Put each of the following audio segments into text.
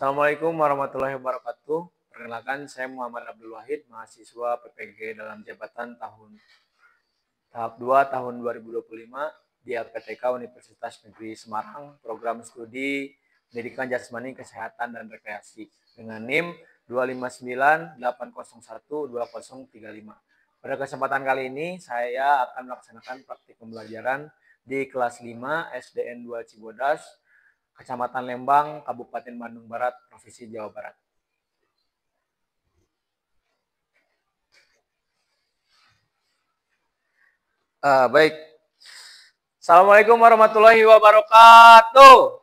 Assalamualaikum warahmatullahi wabarakatuh. Perkenalkan, saya Muhammad Abdul Wahid, mahasiswa PPG dalam jabatan tahap 2 tahun 2025 di LPTK Universitas Negeri Semarang, program studi Pendidikan Jasmani, Kesehatan, dan Rekreasi dengan NIM 259801235. Pada kesempatan kali ini, saya akan melaksanakan praktik pembelajaran di kelas 5 SDN 2 Cibodas, Kecamatan Lembang, Kabupaten Bandung Barat, Provinsi Jawa Barat. Baik. Assalamualaikum warahmatullahi wabarakatuh.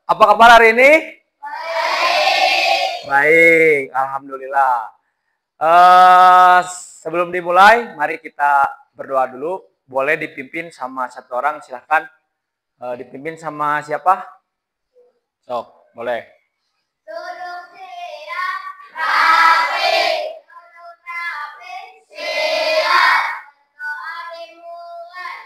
Apa kabar hari ini? Baik, alhamdulillah. Sebelum dimulai, mari kita berdoa dulu. Boleh dipimpin sama satu orang, silahkan. Dipimpin sama siapa? Sok, boleh. Duduk siap, rapi. Duduk rapi, siap. Doa dimulai.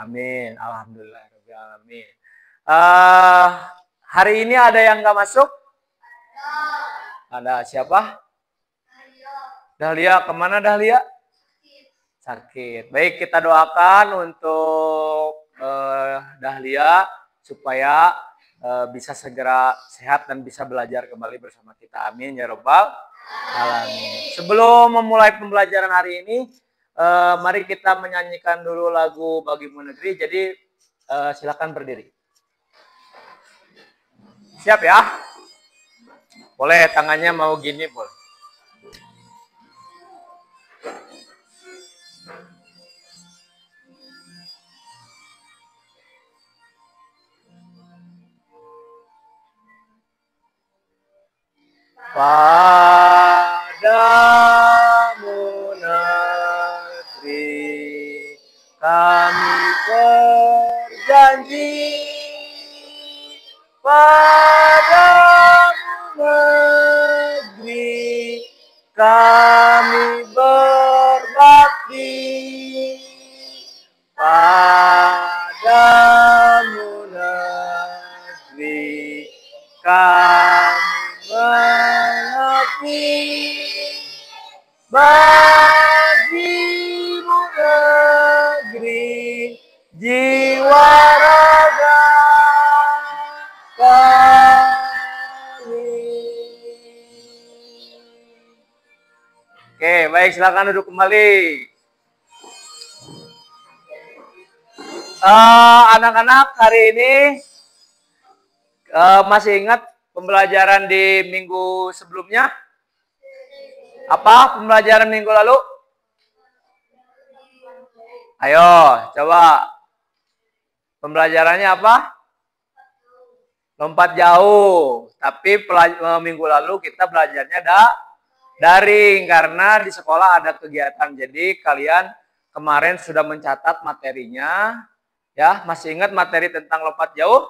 Amin, alhamdulillah. Amin. Hari ini ada yang nggak masuk? Ada siapa? Dahlia. Kemana Dahlia? Sakit. Baik, kita doakan untuk Dahlia supaya bisa segera sehat dan bisa belajar kembali bersama kita. Amin ya robbal alamin. Sebelum memulai pembelajaran hari ini, mari kita menyanyikan dulu lagu Bagimu Negeri. Jadi silakan berdiri. Siap ya? Boleh tangannya mau gini boleh. Padamu negeri kami berjanji, padamu negeri kami berbakti, padamu negeri kami mengabdi, bagimu negeri jiwa raga kami. Oke, baik, silakan duduk kembali. Anak-anak, hari ini masih ingat pembelajaran di minggu sebelumnya? Apa pembelajaran minggu lalu? Ayo, coba. Pembelajarannya apa? Lompat jauh. Tapi minggu lalu kita belajarnya daring karena di sekolah ada kegiatan. Jadi kalian kemarin sudah mencatat materinya. Ya, masih ingat materi tentang lompat jauh?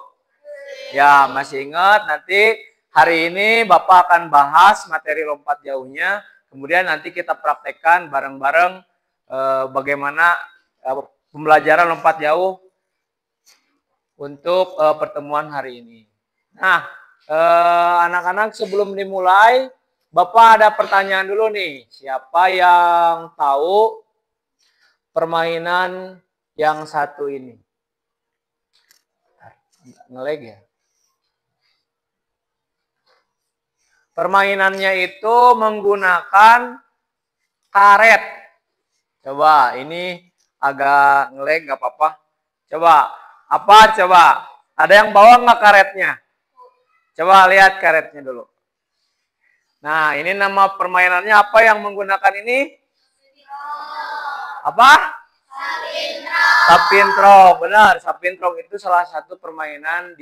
Ya, masih ingat. Nanti hari ini Bapak akan bahas materi lompat jauhnya. Kemudian nanti kita praktekkan bareng-bareng bagaimana pembelajaran lompat jauh untuk pertemuan hari ini. Nah, anak-anak, sebelum dimulai, Bapak ada pertanyaan dulu nih. Siapa yang tahu permainan yang satu ini? Ngelag ya? Permainannya itu menggunakan karet. Coba, ini agak ngelag, nggak apa-apa. Coba, apa coba? Ada yang bawa nggak karetnya? Coba lihat karetnya dulu. Nah, ini nama permainannya apa yang menggunakan ini? Apa? Sapintro. Benar, sapintro itu salah satu permainan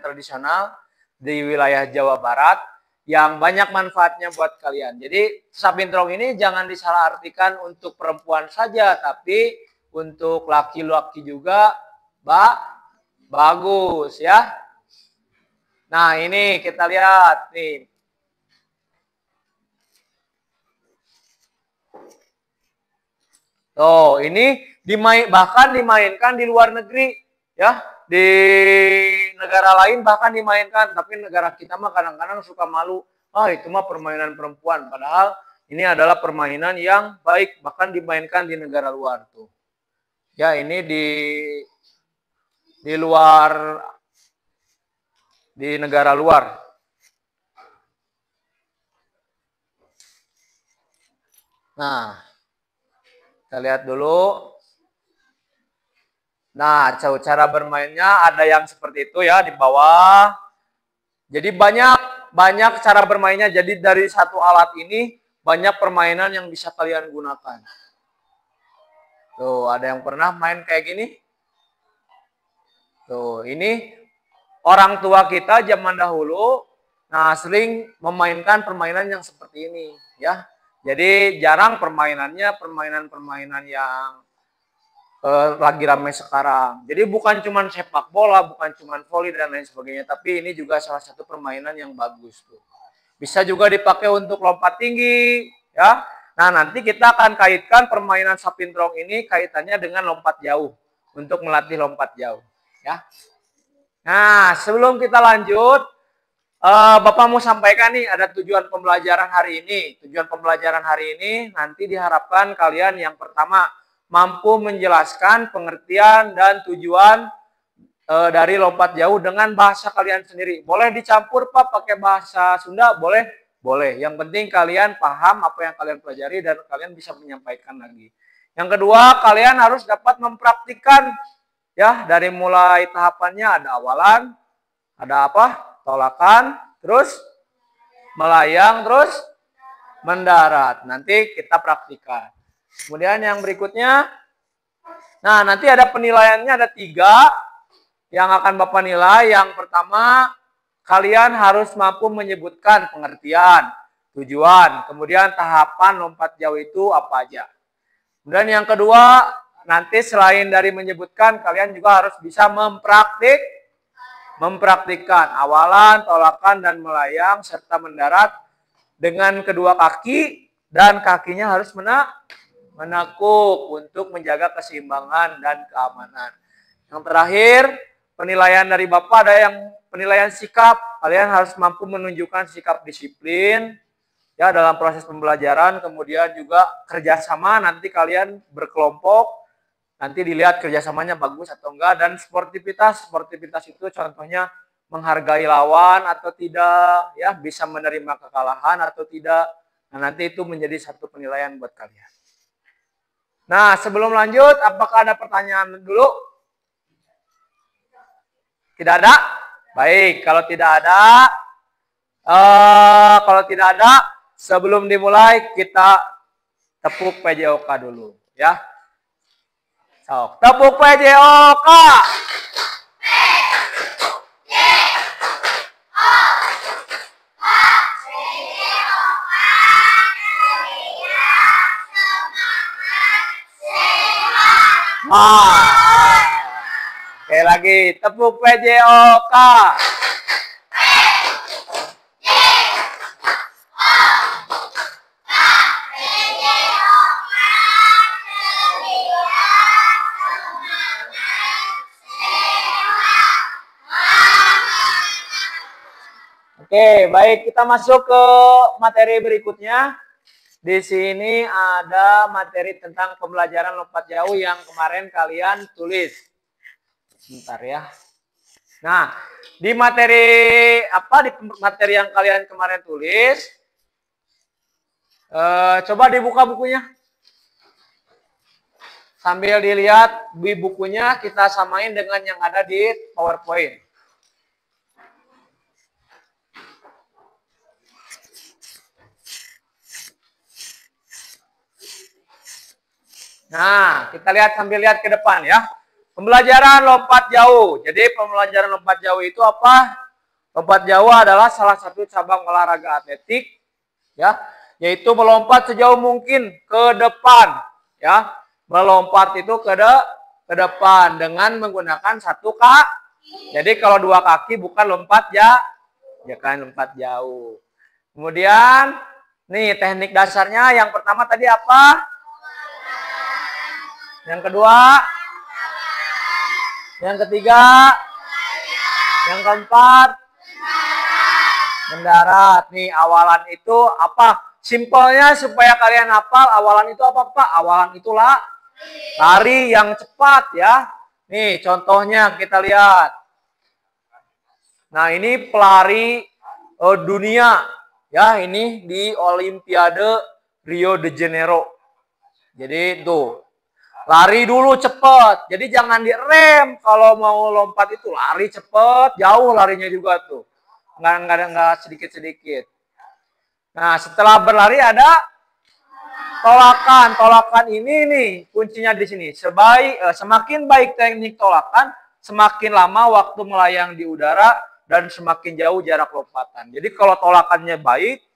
tradisional di wilayah Jawa Barat yang banyak manfaatnya buat kalian. Jadi, sapintro ini jangan disalahartikan untuk perempuan saja, tapi untuk laki-laki juga bagus ya. Nah, ini kita lihat nih. Oh, ini bahkan dimainkan di luar negeri ya, di negara lain bahkan dimainkan, tapi negara kita mah kadang-kadang suka malu. Itu mah permainan perempuan, padahal ini adalah permainan yang baik, bahkan dimainkan di negara luar tuh. Ya, ini di luar, di negara luar. Nah, kita lihat dulu. Nah, cara bermainnya ada yang seperti itu ya di bawah. Jadi banyak cara bermainnya. Jadi dari satu alat ini banyak permainan yang bisa kalian gunakan. Tuh, ada yang pernah main kayak gini? Tuh, ini orang tua kita zaman dahulu sering memainkan permainan yang seperti ini ya. Jadi jarang permainan-permainan yang lagi ramai sekarang. Jadi bukan cuma sepak bola, bukan cuma voli dan lain sebagainya, tapi ini juga salah satu permainan yang bagus tuh. Bisa juga dipakai untuk lompat tinggi, ya. Nah, nanti kita akan kaitkan permainan sapintrong ini kaitannya dengan lompat jauh untuk melatih lompat jauh, ya. Nah, sebelum kita lanjut, Bapak mau sampaikan nih ada tujuan pembelajaran hari ini. Tujuan pembelajaran hari ini nanti diharapkan kalian yang pertama mampu menjelaskan pengertian dan tujuan dari lompat jauh dengan bahasa kalian sendiri. Boleh dicampur Pak pakai bahasa Sunda? Boleh? Boleh. Yang penting kalian paham apa yang kalian pelajari dan kalian bisa menyampaikan lagi. Yang kedua, kalian harus dapat mempraktikkan ya, dari mulai tahapannya ada awalan, ada apa? Tolakan, terus melayang, terus mendarat. Nanti kita praktikan. Kemudian yang berikutnya, nah nanti ada penilaiannya ada 3 yang akan Bapak nilai. Yang pertama, kalian harus mampu menyebutkan pengertian, tujuan, kemudian tahapan lompat jauh itu apa aja. Kemudian yang kedua, nanti selain dari menyebutkan, kalian juga harus bisa mempraktikkan awalan, tolakan, dan melayang, serta mendarat dengan kedua kaki, dan kakinya harus menekuk untuk menjaga keseimbangan dan keamanan. Yang terakhir, penilaian dari Bapak ada yang penilaian sikap. Kalian harus mampu menunjukkan sikap disiplin ya dalam proses pembelajaran. Kemudian juga kerjasama, nanti kalian berkelompok, nanti dilihat kerjasamanya bagus atau enggak. Dan sportivitas itu contohnya menghargai lawan atau tidak, ya bisa menerima kekalahan atau tidak. Nah, nanti itu menjadi satu penilaian buat kalian. Nah, sebelum lanjut, apakah ada pertanyaan dulu? Tidak ada? Baik, kalau tidak ada, sebelum dimulai kita tepuk PJOK dulu, ya. So, tepuk PJOK. Sekali lagi, tepuk PJOK. Oke, baik, kita masuk ke materi berikutnya. Di sini ada materi tentang pembelajaran lompat jauh yang kemarin kalian tulis. Bentar ya. Nah, di materi yang kalian kemarin tulis, coba dibuka bukunya. Sambil dilihat di bukunya, kita samain dengan yang ada di PowerPoint. Nah, kita lihat sambil lihat ke depan ya. Pembelajaran lompat jauh. Jadi pembelajaran lompat jauh itu apa? Lompat jauh adalah salah satu cabang olahraga atletik ya, yaitu melompat sejauh mungkin ke depan ya. Melompat itu ke depan dengan menggunakan satu kaki. Jadi kalau dua kaki bukan lompat ya kan lompat jauh. Kemudian nih teknik dasarnya yang pertama tadi apa? Yang kedua, yang ketiga, yang keempat, mendarat. Nih awalan itu apa? Simpelnya supaya kalian hafal, awalan itu apa Pak? Awalan itulah lari yang cepat ya. Nih contohnya kita lihat. Nah ini pelari dunia ya, ini di Olimpiade Rio de Janeiro. Jadi tuh lari dulu cepet. Jadi jangan direm kalau mau lompat itu lari cepet, jauh larinya juga tuh. Nggak sedikit-sedikit. Nah setelah berlari ada tolakan. Tolakan ini nih kuncinya di sini. Semakin baik teknik tolakan, semakin lama waktu melayang di udara dan semakin jauh jarak lompatan. Jadi kalau tolakannya baik,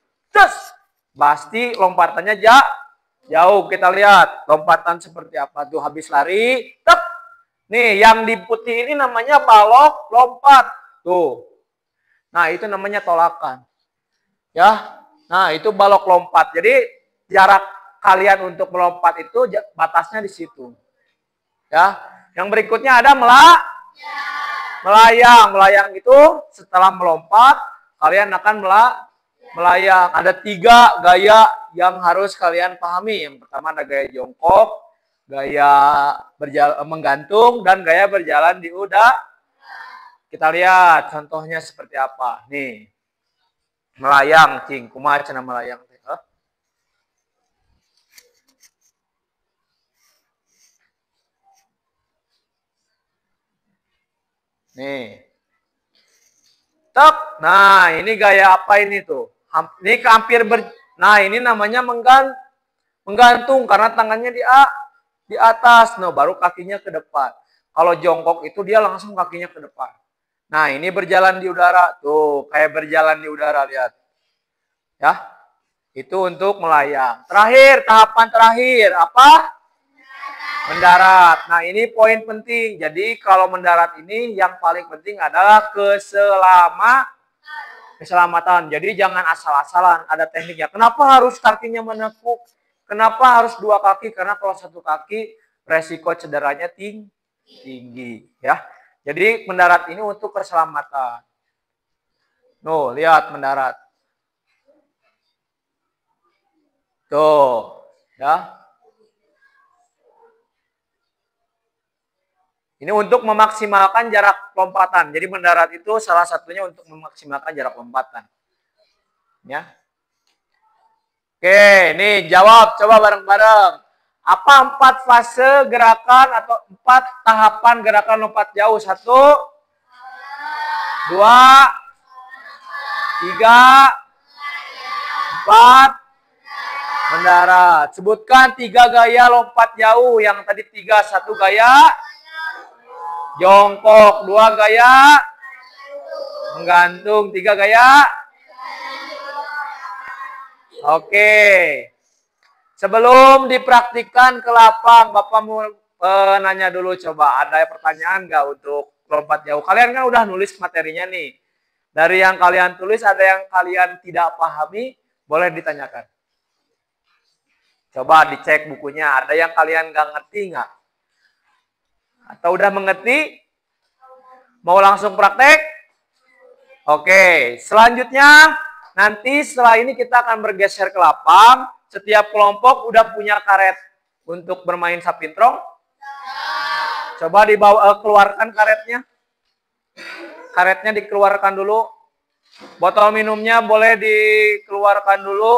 pasti lompatannya jauh. Kita lihat lompatan seperti apa tuh habis lari. Nih yang di putih ini namanya balok lompat. Tuh. Nah itu namanya tolakan. Ya. Nah itu balok lompat. Jadi jarak kalian untuk melompat itu batasnya di situ. Ya. Yang berikutnya ada melayang. Melayang itu setelah melompat kalian akan melayang. Ada 3 gaya yang harus kalian pahami. Yang pertama ada gaya jongkok, gaya menggantung, dan gaya berjalan di udara. Kita lihat contohnya seperti apa. Nih. Melayang, cing. Kumaha cenah melayang. Nih. Nah, ini gaya apa ini tuh? Ini nah, ini namanya menggantung karena tangannya di atas. Nah, baru kakinya ke depan. Kalau jongkok itu dia langsung kakinya ke depan. Nah, ini berjalan di udara. Tuh, kayak berjalan di udara, lihat. Ya. Itu untuk melayang. Tahapan terakhir apa? Mendarat. Nah, ini poin penting. Jadi, kalau mendarat ini yang paling penting adalah keselamatan. Jadi, jangan asal-asalan. Ada tekniknya. Kenapa harus kakinya menekuk? Kenapa harus 2 kaki? Karena kalau 1 kaki, resiko cederanya tinggi. Ya. Jadi, mendarat ini untuk keselamatan. Nuh, lihat mendarat. Tuh. Ya. Ini untuk memaksimalkan jarak lompatan. Jadi mendarat itu salah satunya untuk memaksimalkan jarak lompatan. Ya. Oke, nih jawab coba bareng-bareng. Apa 4 fase gerakan atau 4 tahapan gerakan lompat jauh? 1, 2, 3, 4, mendarat. Sebutkan 3 gaya lompat jauh. Yang tadi 3, 1 gaya jongkok, 2 gaya menggantung, 3 gaya. Oke. Sebelum dipraktikkan ke lapang, Bapak mau nanya dulu coba. Ada pertanyaan nggak untuk lompat jauh? Kalian kan udah nulis materinya nih. Dari yang kalian tulis ada yang kalian tidak pahami, boleh ditanyakan. Coba dicek bukunya. Ada yang kalian nggak ngerti nggak? Atau udah mengerti? Mau langsung praktek? Oke, selanjutnya nanti setelah ini kita akan bergeser ke lapang. Setiap kelompok udah punya karet untuk bermain sapintrong. Coba keluarkan karetnya. Karetnya dikeluarkan dulu. Botol minumnya boleh dikeluarkan dulu.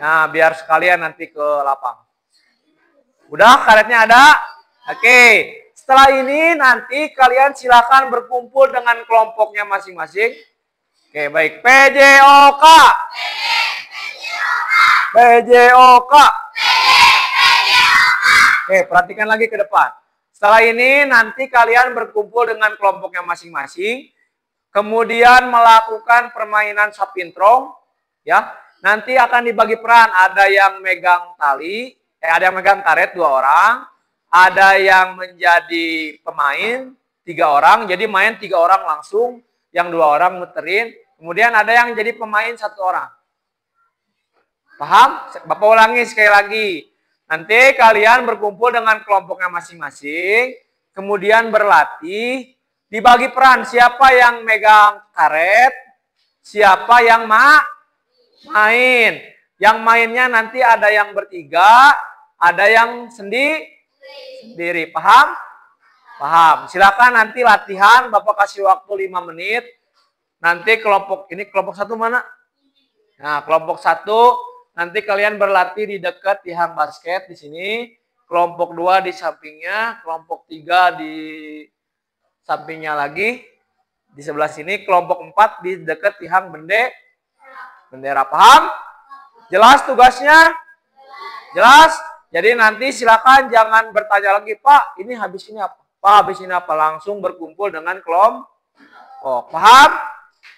Nah, biar sekalian nanti ke lapang. Udah karetnya ada? Oke. Setelah ini nanti kalian silakan berkumpul dengan kelompoknya masing-masing. Oke, baik. PJOK. PJOK. Oke, perhatikan lagi ke depan. Setelah ini nanti kalian berkumpul dengan kelompoknya masing-masing. Kemudian melakukan permainan sapintrong. Ya, nanti akan dibagi peran. Ada yang megang tali, ada yang megang karet 2 orang. Ada yang menjadi pemain 3 orang. Jadi main 3 orang langsung. Yang 2 orang muterin. Kemudian ada yang jadi pemain 1 orang. Paham? Bapak ulangi sekali lagi. Nanti kalian berkumpul dengan kelompoknya masing-masing, kemudian berlatih, dibagi peran siapa yang megang karet, siapa yang main. Yang mainnya nanti ada yang bertiga, ada yang sendiri. Paham? Paham. Silakan nanti latihan, Bapak kasih waktu 5 menit. Nanti kelompok 1 mana? Nah, kelompok 1 nanti kalian berlatih di dekat tiang basket di sini, kelompok 2 di sampingnya, kelompok 3 di sampingnya lagi, di sebelah sini, kelompok 4 di dekat tiang bendera. Paham? Jelas tugasnya? Jelas? Jadi nanti silakan jangan bertanya lagi, Pak, ini habis ini apa? Pak, habis ini apa? Langsung berkumpul dengan kelompok. Paham?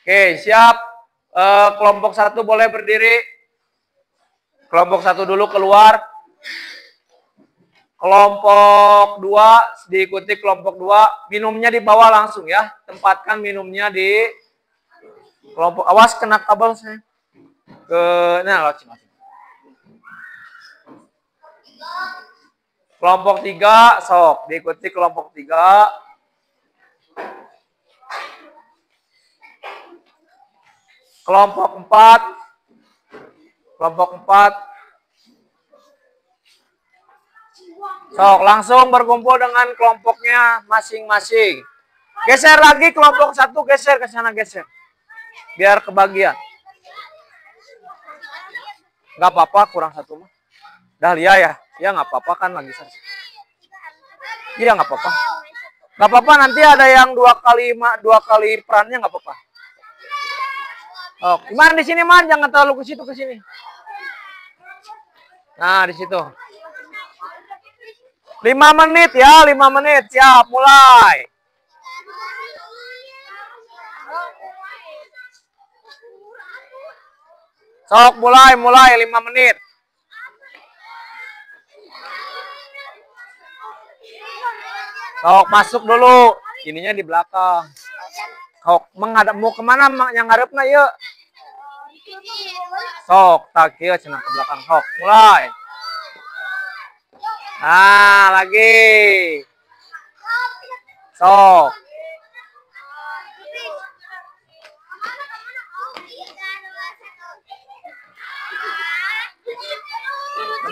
Oke, siap. Kelompok 1 boleh berdiri. Kelompok 1 dulu keluar. Kelompok 2 diikuti kelompok 2. Minumnya dibawa langsung ya. Tempatkan minumnya di kelompok. Awas kena kabel saya. Kelompok 3 sok diikuti kelompok 3. Kelompok 4. Kelompok 4. Sok, langsung berkumpul dengan kelompoknya masing-masing. Geser lagi kelompok 1, geser ke sana, geser. Biar kebagian. Nggak apa-apa, kurang 1 mah. Dahlia ya? Ya nggak apa-apa kan lagi sesi. Iya nggak apa-apa. Nggak apa-apa, nanti ada yang 2 kali perannya nggak apa-apa. Oh, Iman di sini, Man, jangan terlalu ke situ ke sini. Nah, di situ. 5 menit ya, 5 menit. Siap, mulai. Sok, mulai 5 menit. Sok, masuk dulu. Ininya di belakang. Sok, menghadap mau kemana yang ngarepna yuk. Sok, tak kieu cenah ke belakang. Sok, mulai. Nah, lagi. Sok.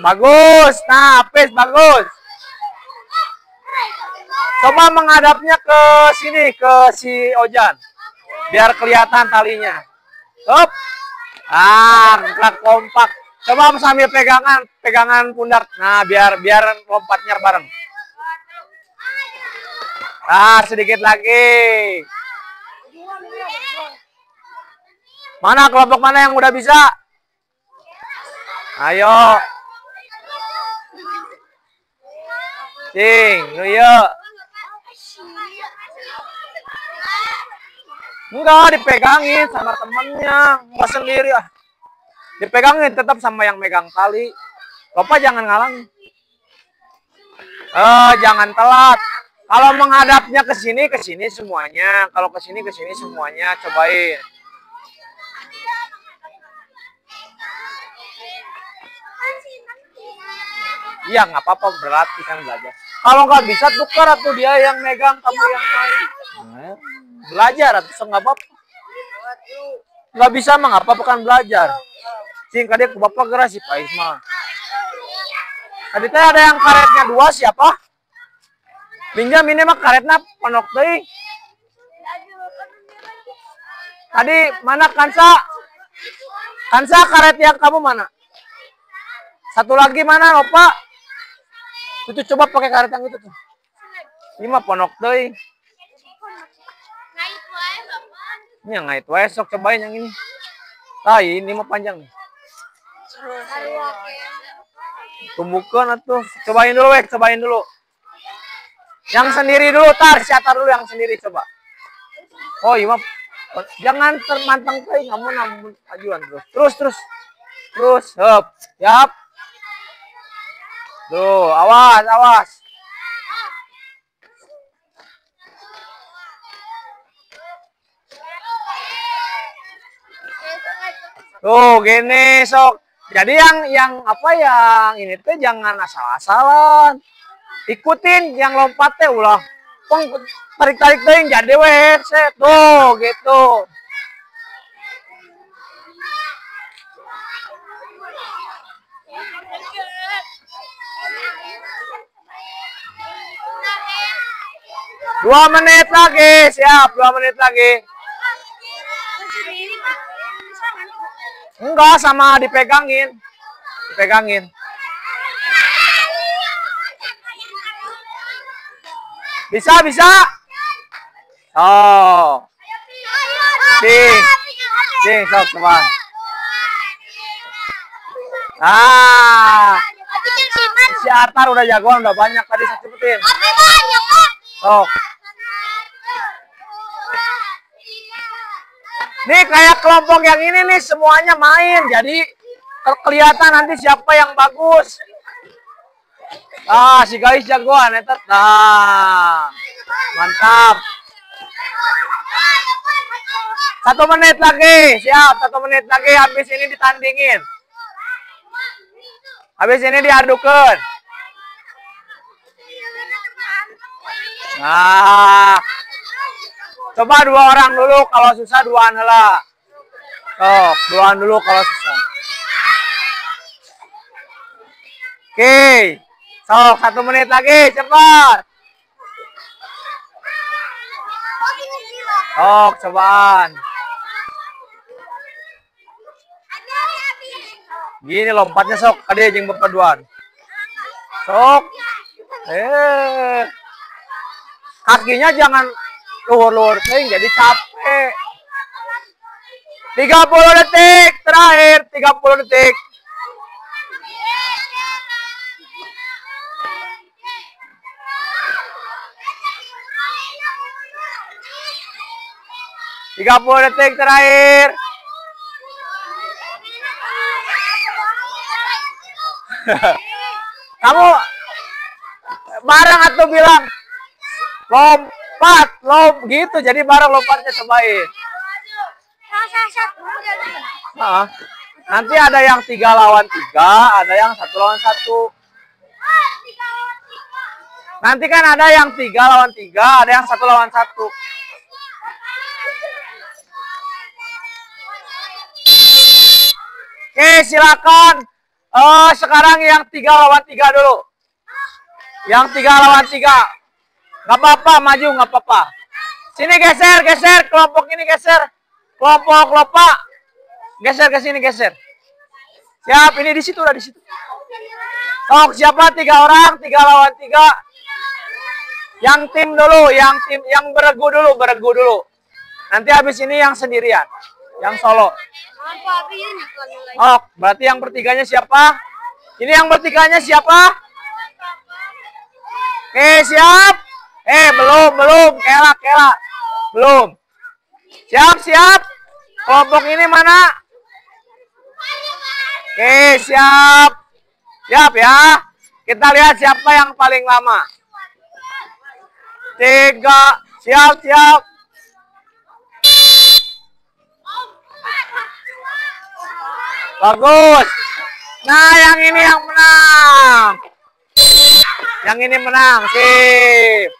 Bagus. Nah, Apis bagus. Coba menghadapnya ke sini, ke si Ojan. Biar kelihatan talinya. Up. Ah, kompak. Coba sambil pegangan pundak. Nah, biar lompatnya bareng. Ah, sedikit lagi. Mana kelompok mana yang udah bisa? Ayo. Cing, yuk. Enggak, dipegangin sama temennya. Enggak sendiri ah. Dipegangin tetap sama yang megang tali. Bapak jangan ngalang. Jangan telat. Kalau menghadapnya ke sini semuanya. Kalau ke sini semuanya. Cobain. Iya, nggak apa-apa, berlatih kan belajar. Kalau nggak bisa tukar atau dia yang megang, kamu yang main. Belajar atau nggak apa-apa. Nggak bisa mah nggak apa-apa kan belajar. Cing, kadek bapak gerak si Pak Isma. Tadi teh ada yang karetnya 2 siapa? Pinjam ini mah karetnya ponok teuing. Tadi mana Kansa? Kansa karet yang kamu mana? Satu lagi mana Opa? Itu coba pakai karet yang itu tuh. Ini mah ponok teuing. Ini yang ngait wae sok cobain yang ini. Ah, ini mah panjang nih. Tumbuhkan atuh. Cobain dulu, Wek. Cobain dulu. Yang sendiri dulu, tar. Siatar dulu yang sendiri, coba. Oh, iya, maaf. Jangan termantang teh, namun ajuan terus. Terus, hop. Yap. Tuh, awas. Tuh, gini sok. Jadi yang apa yang ini tuh jangan asal-asalan. Ikutin yang lompat teh ulah. Tarik-tarik teh jadi we headset. Tuh, gitu. Dua menit lagi, siap. 2 menit lagi. Enggak, sama dipegangin. Bisa. Oh. Sing, sok coba. Si Artar udah jagoan, udah banyak tadi saya sebutin. Sok. Nih kayak kelompok yang ini nih semuanya main, jadi kelihatan nanti siapa yang bagus. Si guys jagoan ya, nah, mantap. 1 menit lagi, siap. 1 menit lagi, habis ini ditandingin. Habis ini diadukan. Nah, coba 2 orang dulu, kalau susah 2-an heula. Oh, 2-an dulu kalau susah. Oke. Sok, 1 menit lagi, cepat. Sok, cobaan. Gini lompatnya sok, ada yang berpaduan. Sok. Kakinya jangan luhur-luhur, jadi capek. 30 detik terakhir, 30 detik. Detik terakhir. Kamu bareng atau bilang lompat, gitu. Jadi bareng lompatnya, cobain. Nanti ada yang 3 lawan 3, ada yang 1 lawan 1. Nanti kan ada yang 3 lawan 3, ada yang 1 lawan 1. Oke, silakan. Sekarang yang 3 lawan 3 dulu. Yang 3 lawan 3. Nggak apa-apa, maju, nggak apa-apa. Sini geser. Kelompok ini geser. Kelompok lopa. Geser ke sini, geser. Siap, ini di situ, udah di situ. Sok, siapa 3 orang, 3 lawan 3. Yang tim dulu, yang beregu dulu. Nanti habis ini yang sendirian, yang solo. Oh, berarti yang bertiganya siapa? Ini yang bertiganya siapa? Oke, siap. Belum. Kela. Belum. Siap. Kelompok ini mana? Oke, siap. Siap ya. Kita lihat siapa yang paling lama. 3. Siap. Bagus. Nah, yang ini yang menang. Sip.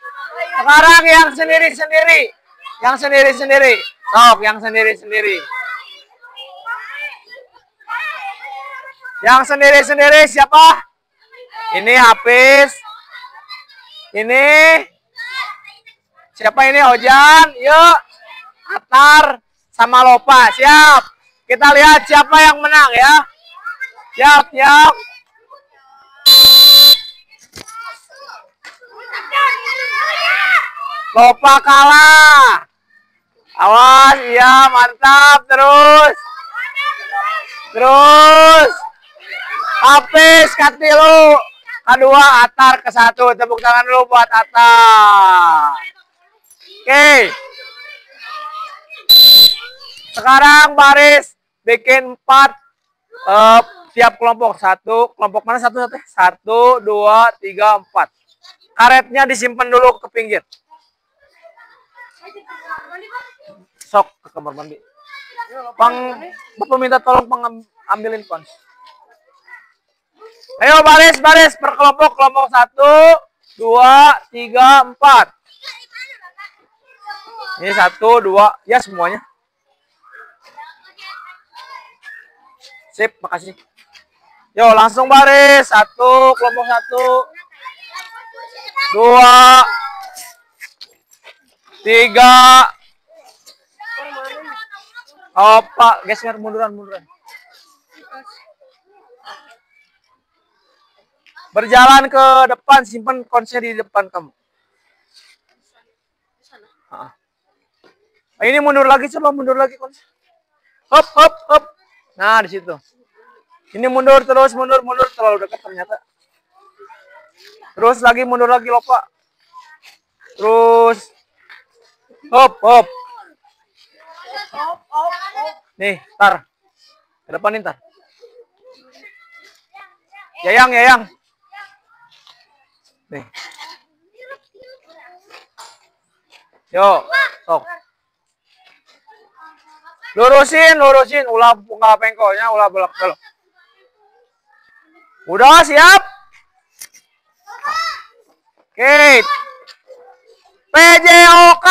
Sekarang yang sendiri-sendiri. Sok, yang sendiri-sendiri. Yang sendiri-sendiri siapa? Ini Hafiz. Ini siapa ini? Ojan. Yuk. Atar sama Lopa. Siap. Kita lihat siapa yang menang ya. Siap. Lopa kalah. Awas, iya, mantap. Terus. Habis katilu. Kedua Atar ke 1. Tepuk tangan dulu buat Atar. Oke. Sekarang baris bikin 4 tiap kelompok. Kelompok mana satu? 1, 2, 3, 4. Karetnya disimpan dulu ke pinggir. Sok ke kamar mandi. Bapak minta tolong ambilin kons. Ayo baris per kelompok. Kelompok 1, 2, 3, 4. Ini 1, 2, ya semuanya. Sip, makasih. Yo langsung baris. 1, kelompok 1, 2, 3. Oh Pak, geser munduran. Berjalan ke depan, simpan konsnya di depan kamu. Ini mundur lagi, coba mundur lagi konsnya. Hop. Nah, di situ. Ini mundur terus, mundur terlalu dekat ternyata. Terus lagi mundur lagi loh Pak. Terus hop. Nih, tar. Ke depan nih, tar. Yayang. Nih. Yo, tok. Lurusin. Ulah buka pengkolnya, ulah belok. Udah siap? Oke. PJOK.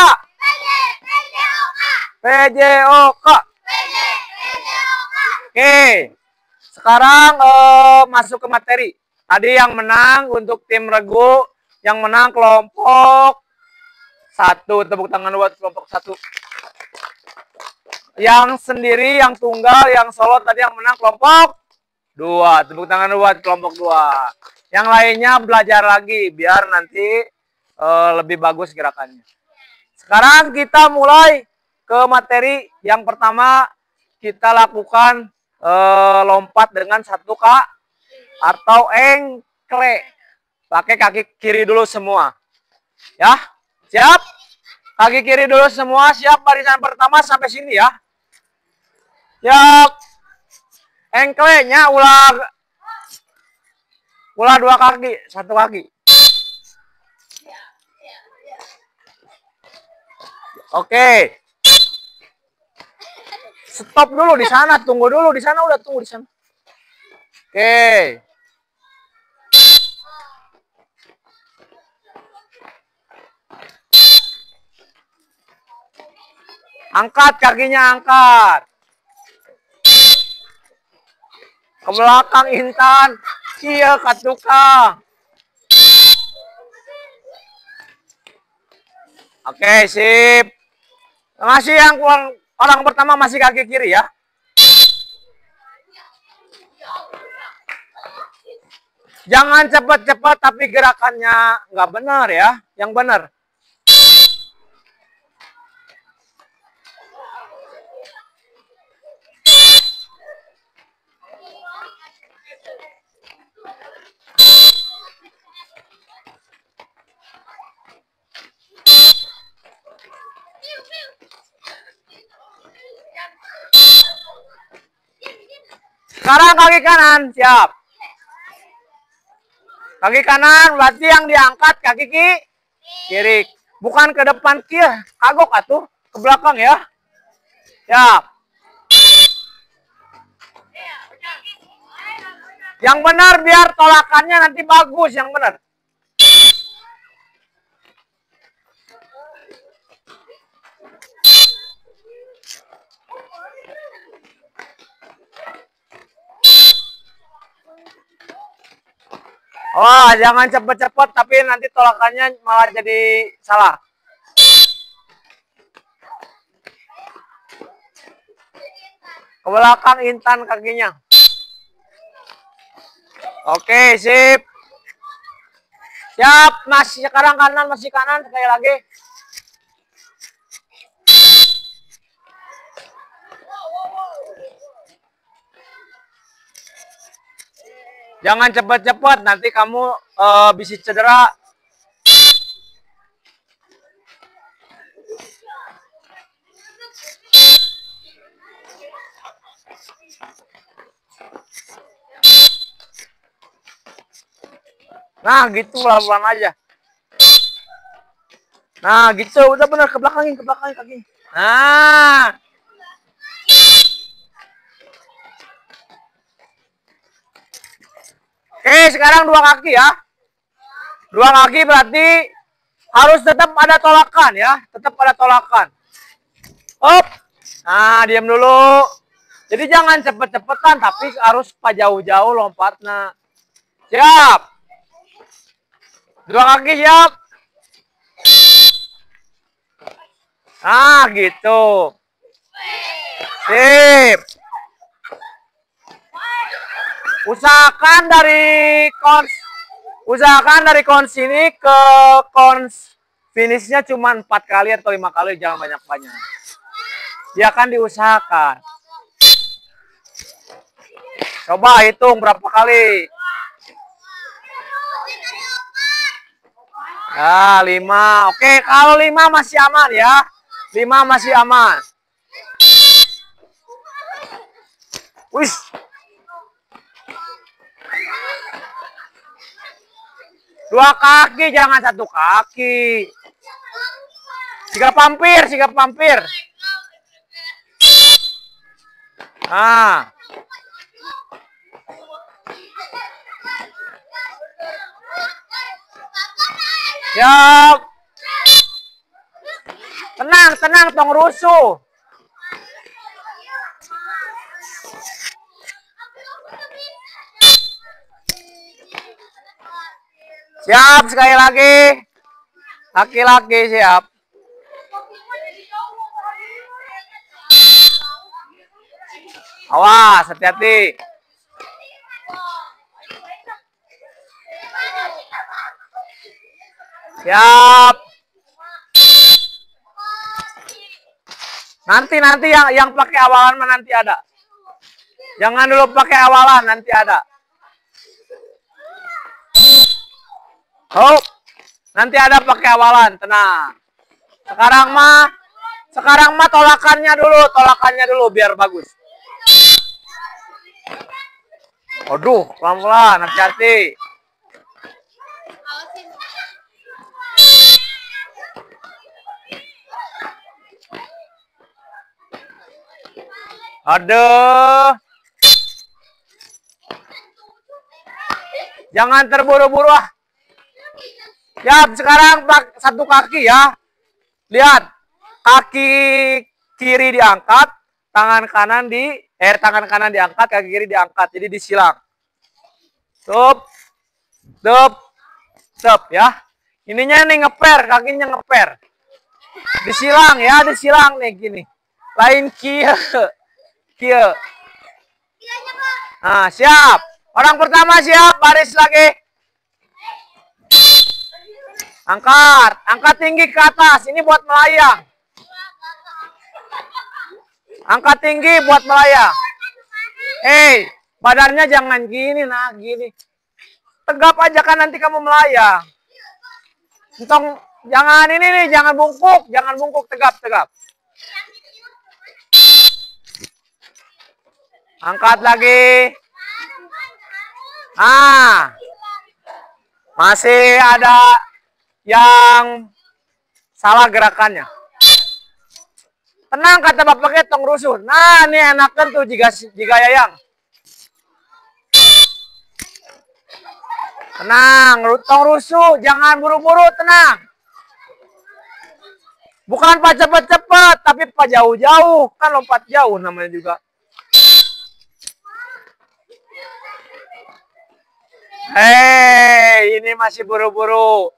Oke. Sekarang masuk ke materi. Tadi yang menang untuk tim Regu, yang menang kelompok 1. Tepuk tangan buat kelompok 1. Yang sendiri, yang tunggal, yang solo tadi yang menang kelompok 2. Tepuk tangan buat kelompok 2. Yang lainnya belajar lagi biar nanti lebih bagus gerakannya. Sekarang kita mulai ke materi. Yang pertama kita lakukan lompat dengan 1 kaki atau engkle. Pakai kaki kiri dulu semua. Ya, siap? Kaki kiri dulu semua, siap. Barisan pertama sampai sini ya. Siap. Engklenya ulah 2 kaki, 1 kaki. Oke. Stop dulu di sana, tunggu dulu di sana, udah tunggu di sana. Oke. Angkat kakinya, angkat. Ke belakang Intan. Iya, Kak Tukang. Oke, sip. Masih yang orang pertama masih kaki kiri ya. Jangan cepat-cepat tapi gerakannya nggak benar ya. Yang benar. Sekarang kaki kanan, siap. Kaki kanan berarti yang diangkat kaki kiri. Bukan ke depan kiri, kagok atuh, ke belakang ya. Siap. Yang benar biar tolakannya nanti bagus, yang benar. Oh, jangan cepet-cepet tapi nanti tolakannya malah jadi salah. Ke belakang Intan kakinya. Oke, sip. Siap, masih sekarang kanan, masih kanan sekali lagi. Jangan cepat-cepat, nanti kamu bisa cedera. Nah, gitu pelan-pelan aja. Nah, gitu. Udah benar, ke belakangin kaki. Nah. Oke, sekarang 2 kaki ya. 2 kaki berarti harus tetap ada tolakan ya. Tetap ada tolakan. Hop. Nah, diam dulu. Jadi jangan cepet-cepetan, tapi harus jauh-jauh lompatnya. Siap. 2 kaki siap. Nah, gitu. Sip. Usahakan dari cons ini ke cons finishnya cuma 4 kali atau 5 kali, jangan banyak-banyak. Ya kan diusahakan. Coba hitung berapa kali. Ya, 5. Oke, kalau 5 masih aman ya. 5 masih aman. Wih. Dua kaki, jangan 1 kaki. Sigap pampir. Nah. Siap. Tenang, tong rusuh. Siap, sekali lagi. Laki-laki siap. Awas, hati-hati. Siap. Nanti yang pakai awalan nanti ada. Jangan dulu pakai awalan, nanti ada. Oh, nanti ada pakai awalan, tenang. Sekarang mah tolakannya dulu biar bagus. Aduh, pelan-pelan, hati-hati. Aduh. Jangan terburu-buru ah. Siap, sekarang 1 kaki ya. Lihat. Kaki kiri diangkat, tangan kanan diangkat, kaki kiri diangkat. Jadi disilang. Stop ya. Ininya nih ngeper, kakinya ngeper. Disilang ya, disilang nih gini. Lain kia. Nah, siap. Orang pertama siap, baris lagi. Angkat tinggi ke atas. Ini buat melayang. Angkat tinggi buat melayang. Hei, badannya jangan gini, nah gini. Tegap aja kan nanti kamu melayang. Entong, jangan ini nih, jangan bungkuk, tegap. Angkat lagi. Masih ada yang salah gerakannya. Tenang, kata bapaknya, tong rusuh. Nah, ini enakan tuh jika yayang. Tenang, tong rusuh, jangan buru-buru, tenang. Bukan pak cepet-cepet, tapi pak jauh-jauh. Kan lompat jauh namanya juga. Hei, ini masih buru-buru.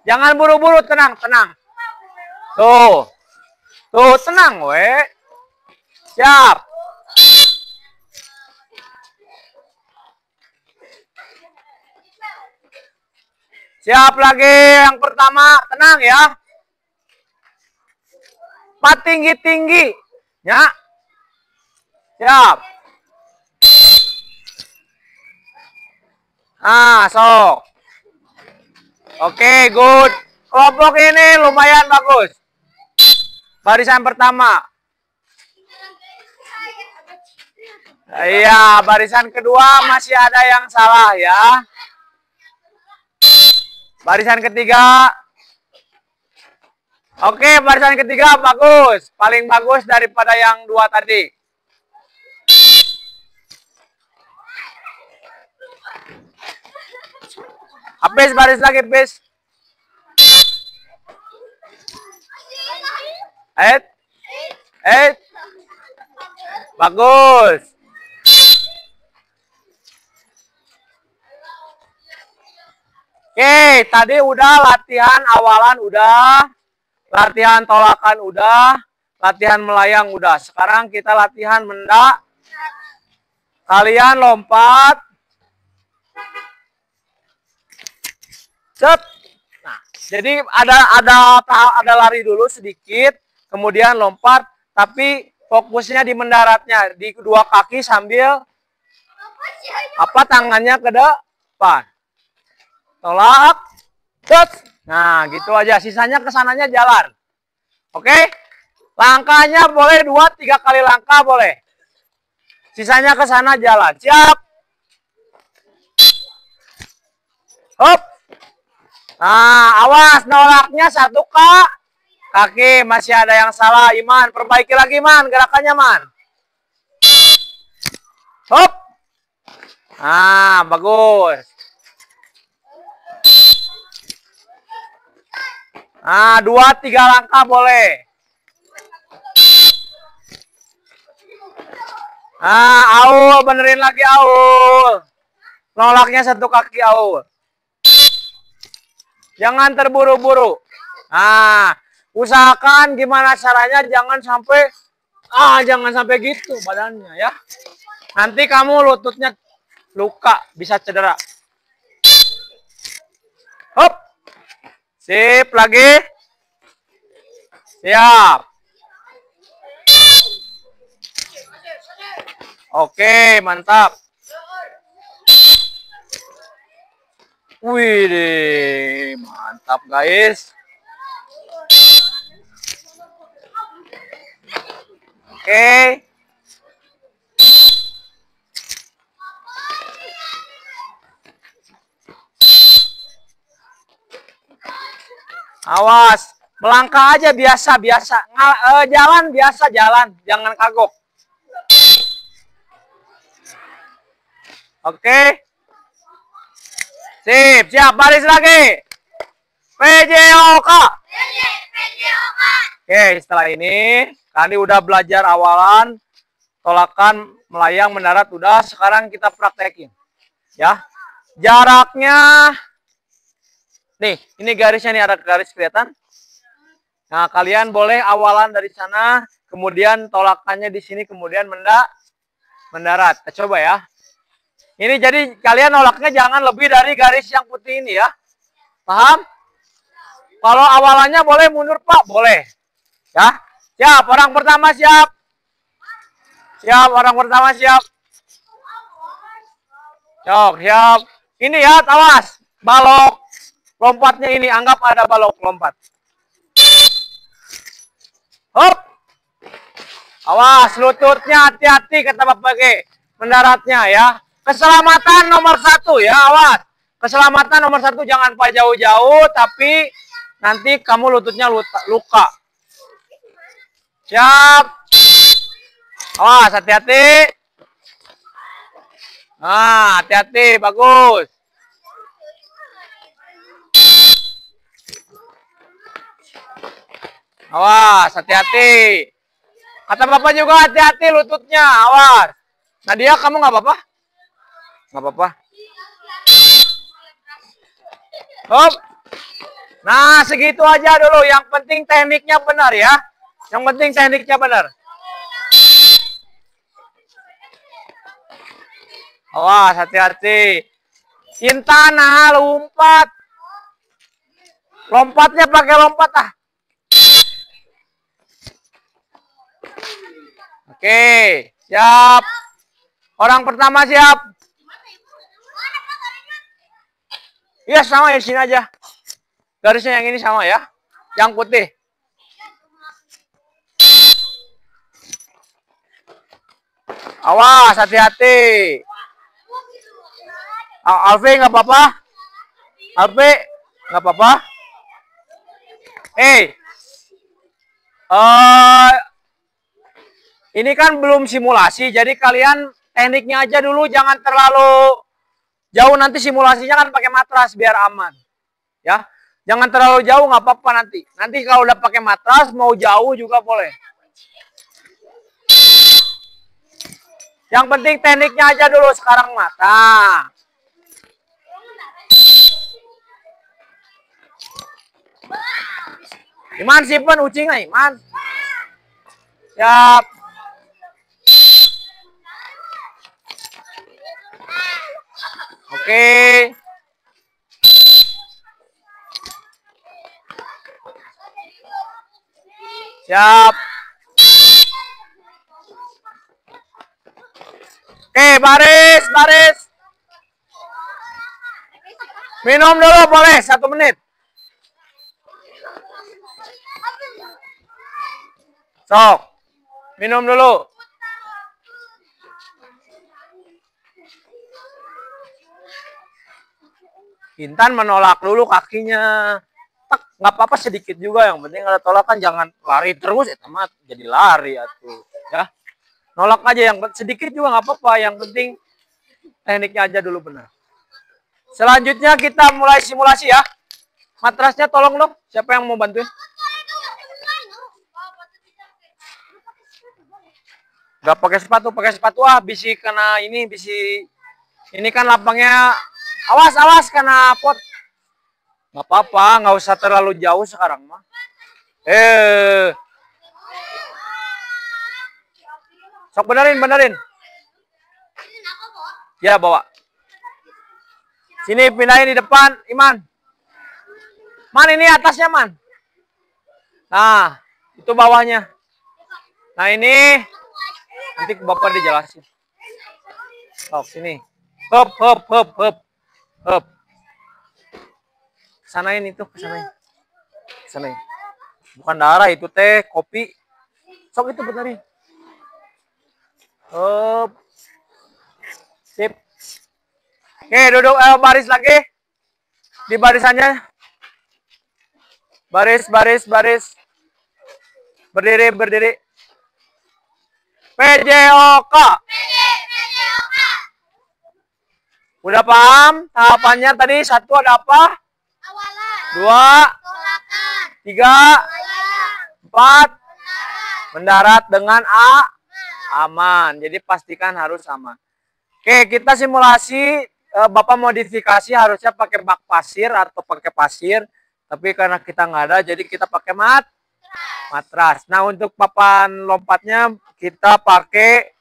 Jangan buru-buru, tenang. Tuh, tenang, we. Siap. Siap lagi yang pertama, tenang ya. Pat tinggi-tinggi, ya. Siap. Ah, sok. Oke, good. Kelompok ini lumayan bagus. Barisan pertama. Iya, barisan kedua masih ada yang salah ya. Barisan ketiga. Oke, barisan ketiga bagus. Paling bagus daripada yang dua tadi. Habis baris lagi, habis. Bagus. Oke, tadi udah latihan awalan udah. Latihan tolakan udah. Latihan melayang udah. Sekarang kita latihan mendak. Kalian lompat. Set. Nah, jadi ada lari dulu sedikit, kemudian lompat, tapi fokusnya di mendaratnya, di kedua kaki sambil tangannya ke depan. Tolak. Set. Nah, gitu aja. Sisanya kesananya jalan. Oke? Langkahnya boleh 2-3 kali langkah boleh. Sisanya ke sana jalan. Siap. Hop. Nah, awas nolaknya 1 kaki. Masih ada yang salah, Iman. Perbaiki lagi, Man. Gerakannya, Man. Hop. Nah, bagus. Nah, 2-3 langkah boleh. Nah, Aul. Benerin lagi, Aul. Nolaknya 1 kaki, Aul. Jangan terburu-buru. Nah, usahakan gimana caranya jangan sampai gitu badannya ya. Nanti kamu lututnya luka, bisa cedera. Hop. Sip, lagi. Siap. Oke, mantap. Wih, mantap guys. Oke. Awas, melangkah aja biasa. Jalan biasa jalan, jangan kagok. Oke. Sip, siap, baris lagi. PJOK. Oke, setelah ini kalian udah belajar awalan, tolakan, melayang, mendarat udah. Sekarang kita praktekin. Ya. Jaraknya nih, ini garisnya nih, ada garis kelihatan. Nah, kalian boleh awalan dari sana, kemudian tolakannya di sini, kemudian mendarat. Kita coba ya. Ini jadi kalian nolaknya jangan lebih dari garis yang putih ini ya. Paham? Kalau awalannya boleh mundur, Pak, boleh. Ya. Siap, orang pertama siap. Siap, orang pertama siap. Siap. Ini ya, awas. Balok. Lompatnya ini, anggap ada balok lompat. Hop. Awas, lututnya hati-hati kata Bapak G. Mendaratnya ya. Keselamatan nomor 1 ya, awas. Keselamatan nomor 1, jangan pak jauh-jauh, tapi nanti kamu lututnya luka. Siap. Awas, hati-hati. Nah, hati-hati, bagus. Awas, hati-hati. Kata Bapak juga hati-hati lututnya, awas. Nadia, kamu nggak apa-apa? Nggak apa-apa. Hop. Nah, segitu aja dulu. Yang penting tekniknya benar ya. Yang penting tekniknya benar. Awas, hati-hati. Intan, nah, lompat. Lompatnya pakai lompat ah. Oke, siap. Orang pertama siap. Iya, sama di sini aja. Garisnya yang ini sama ya. Yang putih. Awas, hati-hati. Alfi nggak apa-apa? Alfi nggak apa-apa? Ini kan belum simulasi, jadi kalian tekniknya aja dulu, jangan terlalu jauh, nanti simulasinya kan pakai matras biar aman. Ya, jangan terlalu jauh, nggak apa-apa nanti. Nanti kalau udah pakai matras, mau jauh juga boleh. Yang penting tekniknya aja dulu sekarang mata. Iman simpen ucing Iman. Siap. Oke. Siap. Oke, baris, baris. Minum dulu boleh 1 menit. Sok. Minum dulu. Intan menolak dulu kakinya. Nggak apa-apa sedikit juga, yang penting ada tolakan, jangan lari terus ya teman, jadi lari atuh ya. Nolak aja yang sedikit juga nggak apa-apa, yang penting tekniknya aja dulu benar. Selanjutnya kita mulai simulasi ya. Matrasnya tolong dong, siapa yang mau bantuin? Nggak pakai sepatu ah, bisi kena ini, bisi ini kan lapangnya. Awas, awas kena pot. Nggak apa-apa, nggak usah terlalu jauh sekarang mah. Sok benerin, benerin. Ya, bawa. Sini pindahin di depan, Iman. Man, ini atasnya, Man. Nah, itu bawahnya. Nah, ini nanti Bapak dijelasin. Sok, sini. Hop, hop, hop, hop. Hop. Kesanain itu, kesanain. Kesanain. Bukan darah itu teh, kopi. Sok itu benerin. Hop. Sip. Oke, duduk baris lagi. Di barisannya. Baris, baris, baris. Berdiri, berdiri. PJOK. Udah paham tahapannya tadi? 1 ada apa? Awalan. 2. 3. 4. Mendarat dengan aman. Jadi pastikan harus aman. Oke, kita simulasi. Bapak modifikasi harusnya pakai bak pasir atau pakai pasir. Tapi karena kita nggak ada, jadi kita pakai matras. Nah, untuk papan lompatnya kita pakai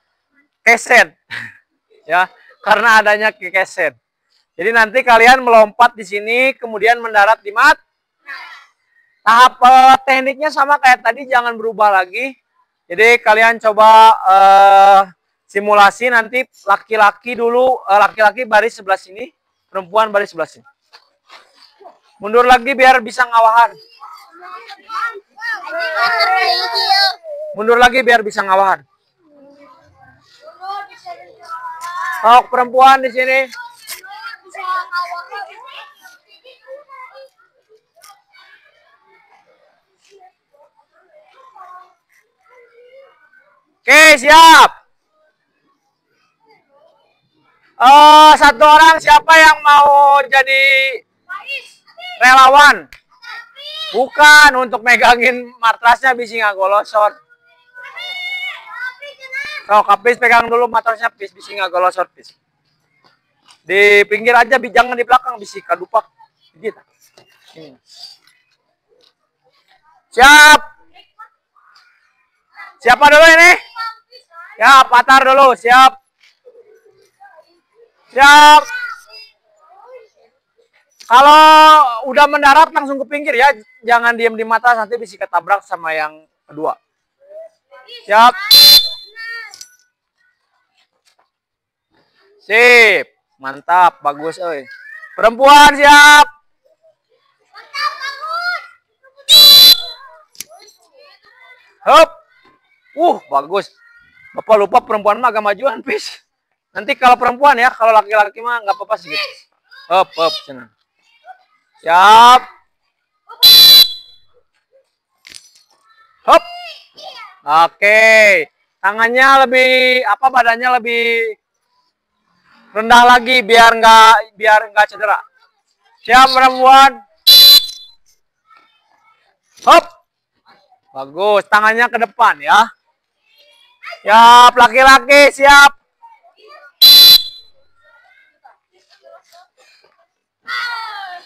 keset. Ya, karena adanya keset. Jadi nanti kalian melompat di sini, kemudian mendarat di mat. Tahap tekniknya sama kayak tadi, jangan berubah lagi. Jadi kalian coba simulasi, nanti laki-laki dulu, laki-laki baris sebelah sini, perempuan baris sebelah sini. Mundur lagi biar bisa ngawahan. Mundur lagi biar bisa ngawahan. Oh, perempuan di sini. Oke, siap. 1 orang siapa yang mau jadi relawan? Bukan, untuk megangin matrasnya bisa ngagolosor. So, kapis pegang dulu matrasnya, bisa ngagolosor, pis. Di pinggir aja, jangan di belakang, bisa kadupak. Gitu. Siap. Siapa dulu ini? Ya, patar dulu, siap. Siap. Kalau udah mendarat langsung ke pinggir ya, jangan diam di matras, nanti bisa ketabrak sama yang kedua. Siap. Sip, mantap, bagus, oi. Perempuan siap. Hop. Bagus. Bapak lupa perempuan mah agak majuan, Pis. Nanti kalau perempuan ya, kalau laki-laki mah nggak apa-apa sedikit. Hop, senang. Siap. Hop. Oke. Tangannya lebih badannya lebih rendah lagi biar nggak cedera. Siap perempuan. Hop. Bagus. Tangannya ke depan ya. Siap laki-laki siap.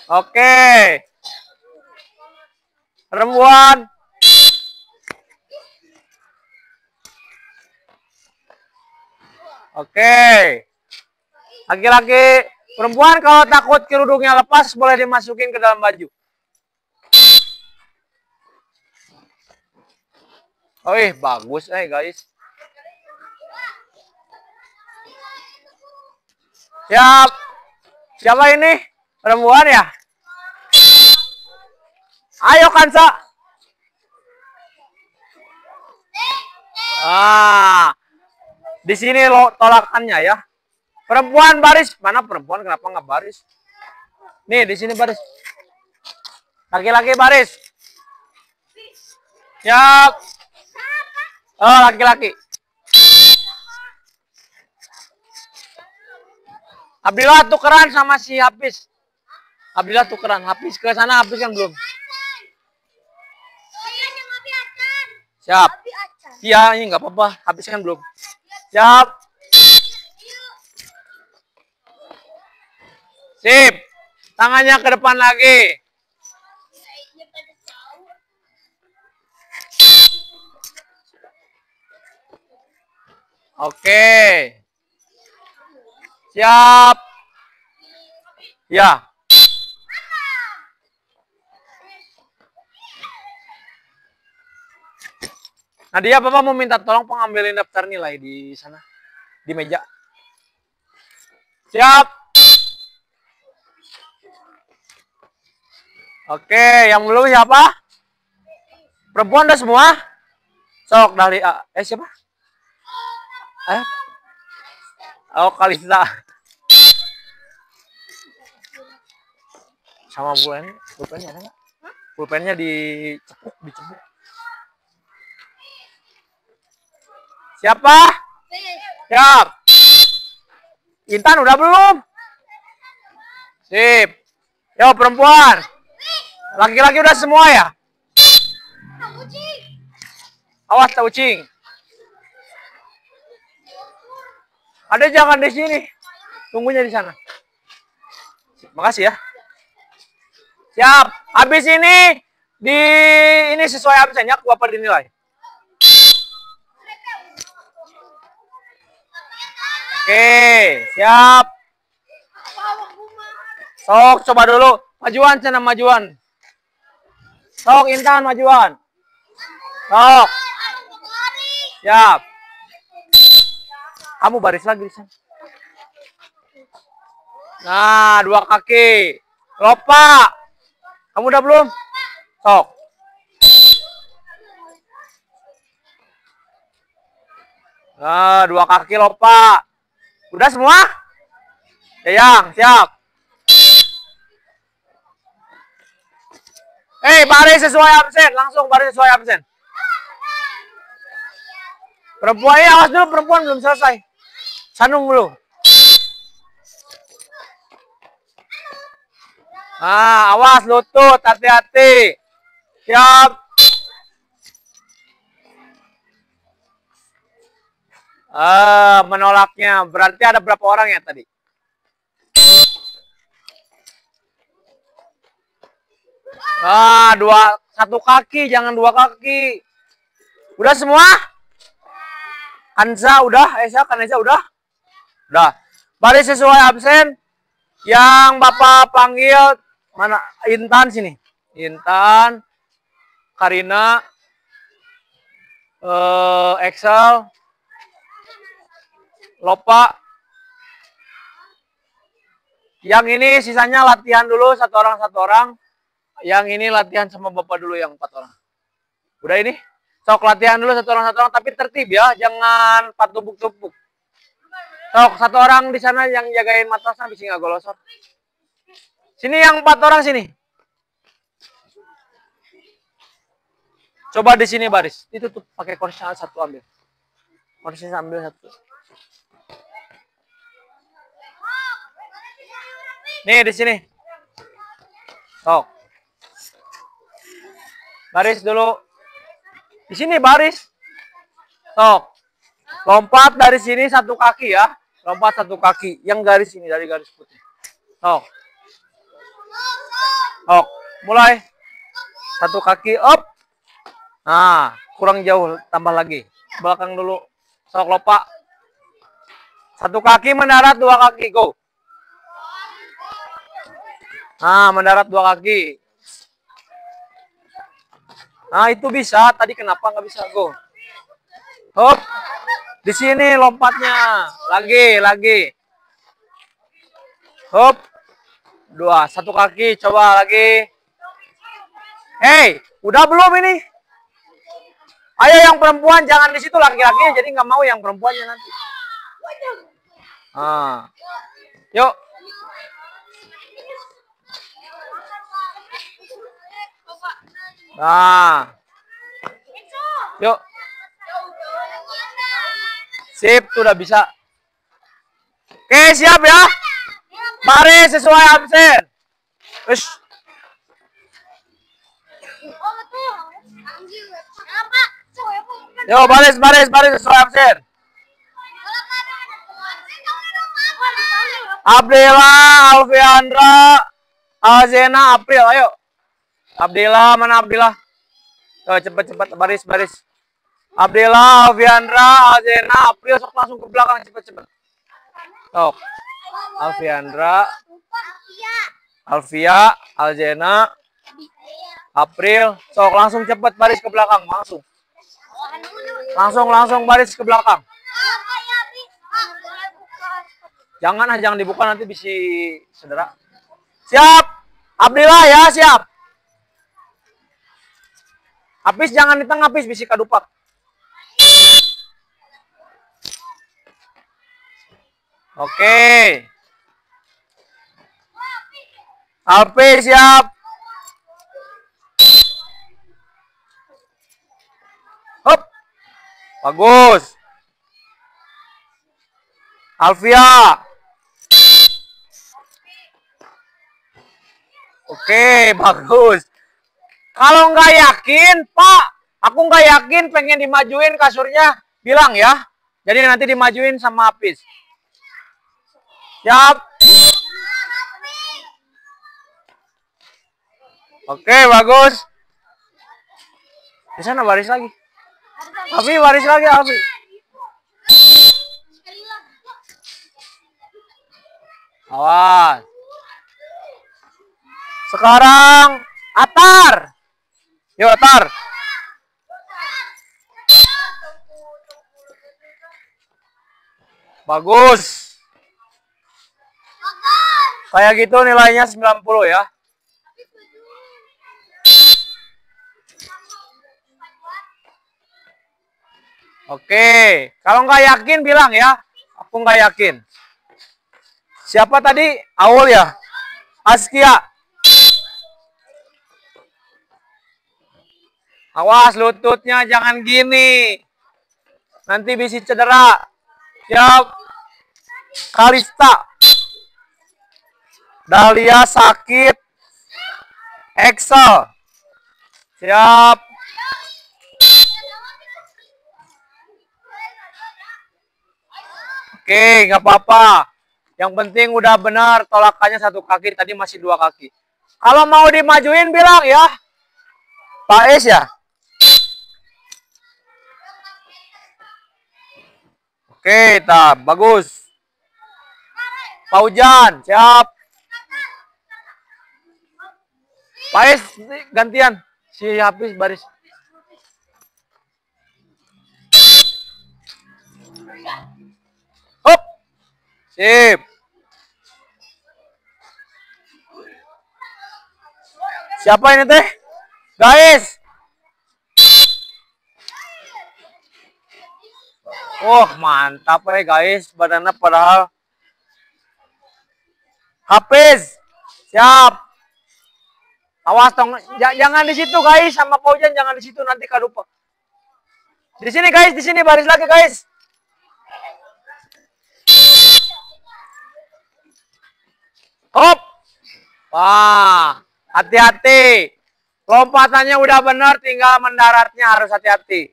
Oke. Perempuan. Oke. Laki-laki. Perempuan kalau takut kerudungnya lepas boleh dimasukin ke dalam baju. Bagus guys. Siap. Siapa ini? Perempuan ya? Ayo Kansa. Di sini lo tolakannya ya. Perempuan baris. Mana perempuan? Kenapa nggak baris? Nih di sini baris. Laki-laki baris. Siap. Laki-laki. Abdillah tukeran sama si Hafiz. Abdillah tukeran. Hafiz ke sana, Hafiz kan belum. Siap. Iya, ini nggak apa-apa. Hafiz kan belum. Siap. Sip. Tangannya ke depan lagi. Oke. Siap. Ya. Nadia, Bapak mau minta tolong pengambilin daftar nilai di sana. Di meja. Siap. Oke, yang belum siapa? Perempuan udah semua? Sok dari siapa? Kalista. Sama pulpennya ada nggak? Pulpennya dicepuk. Siapa? Siap. Intan udah belum? Sip. Yo perempuan. Laki-laki udah semua ya? Awas tak ucing. Ada jangan di sini. Tunggunya di sana. Makasih ya. Siap. Habis ini sesuai absennya aku apa dinilai. Oke, siap. Sok coba dulu. Majuan cina majuan. Sok Intan majuan. Sok. Siap. Kamu baris lagi di sana. Nah, 2 kaki. Lopa. Kamu udah belum? Sok. Nah, 2 kaki lopa. Udah semua? Yang, siap. Baris sesuai absen. Langsung baris sesuai absen. Perempuan, awas dulu. Perempuan belum selesai. Sanung dulu. Awas lutut. Hati-hati. Siap. Menolaknya. Berarti ada berapa orang ya tadi? Satu kaki, jangan 2 kaki. Udah semua? Kanza udah? Kanza udah? Udah. Baris sesuai absen. Yang Bapak panggil mana? Intan sini. Intan, Karina, Excel, Lopa, Yang ini sisanya latihan dulu satu orang. Yang ini latihan sama bapak dulu yang 4 orang. Udah ini? Sok latihan dulu satu orang, tapi tertib ya, jangan tumpuk-tumpuk. Sok satu orang di sana yang jagain matrasnya bisa nggak golosor. Sini yang 4 orang sini. Coba di sini baris. Itu tuh pakai korsnya satu ambil. Korsnya ambil satu. Nih di sini. Sok. Baris dulu. Di sini baris. Sok. Lompat dari sini satu kaki ya. Lompat satu kaki. Yang garis ini dari garis putih. Sok. Sok. Mulai. Satu kaki up. Nah, kurang jauh, tambah lagi. Belakang dulu. Sok lompat. Satu kaki mendarat, 2 kaki. Go. Nah, mendarat 2 kaki. Nah, itu bisa. Tadi kenapa nggak bisa? Go. Hop. Di sini lompatnya. Lagi. Hop. 2. Satu kaki. Coba lagi. Hei, udah belum ini? Ayo yang perempuan jangan di situ, laki-lakinya jadi nggak mau yang perempuannya nanti. Ah. Yuk. Nah. Yuk. Sip, sudah bisa. Oke, siap ya. Baris sesuai absen. Ush. Yo, baris sesuai absen. Abdillah, Alfiandra, Azena, April, ayo. Abdillah, mana Abdillah? Oh, cepet baris. Abdillah, Alfiandra, Azena, April, sok langsung ke belakang cepet. Sok. Alfiandra, Alfia, Alzena, April, sok langsung cepet baris ke belakang, langsung baris ke belakang. Jangan dibuka nanti bisa cedera. Siap, Abdillah ya siap. Apis jangan di tengah, Apis bisa kadupak. Oke. Apis siap. Hop. Bagus. Alfia. Oke, bagus. Kalau nggak yakin, Pak, aku nggak yakin pengen dimajuin kasurnya, bilang ya. Jadi nanti dimajuin sama Apis. Siap. Oke, bagus. Di sana baris lagi. Abi baris lagi, Abi. Awas. Sekarang Atar. Yuk Atar. Bagus. Kayak gitu nilainya 90 ya. Oke, kalau nggak yakin bilang ya. Aku nggak yakin. Siapa tadi? Aul ya? Askia. Awas lututnya jangan gini. Nanti bisa cedera. Siap. Kalista. Dahlia sakit. Excel. Siap. Oke, nggak apa-apa. Yang penting udah benar tolakannya 1 kaki, tadi masih 2 kaki. Kalau mau dimajuin bilang ya. Pak Es ya. Oke, bagus. Pak Ujan, siap. Pak Es gantian. Si Hafiz baris. Hop. Sip. Siapa ini teh? Guys. Oh, mantap guys. Badannya padahal. Hafiz. Siap. Awas tong. Jangan di situ guys. Sama Paujan jangan di situ. Nanti kadupa. Di sini guys. Di sini baris lagi guys. Hop. Wah. Hati-hati. Lompatannya udah benar. Tinggal mendaratnya harus hati-hati.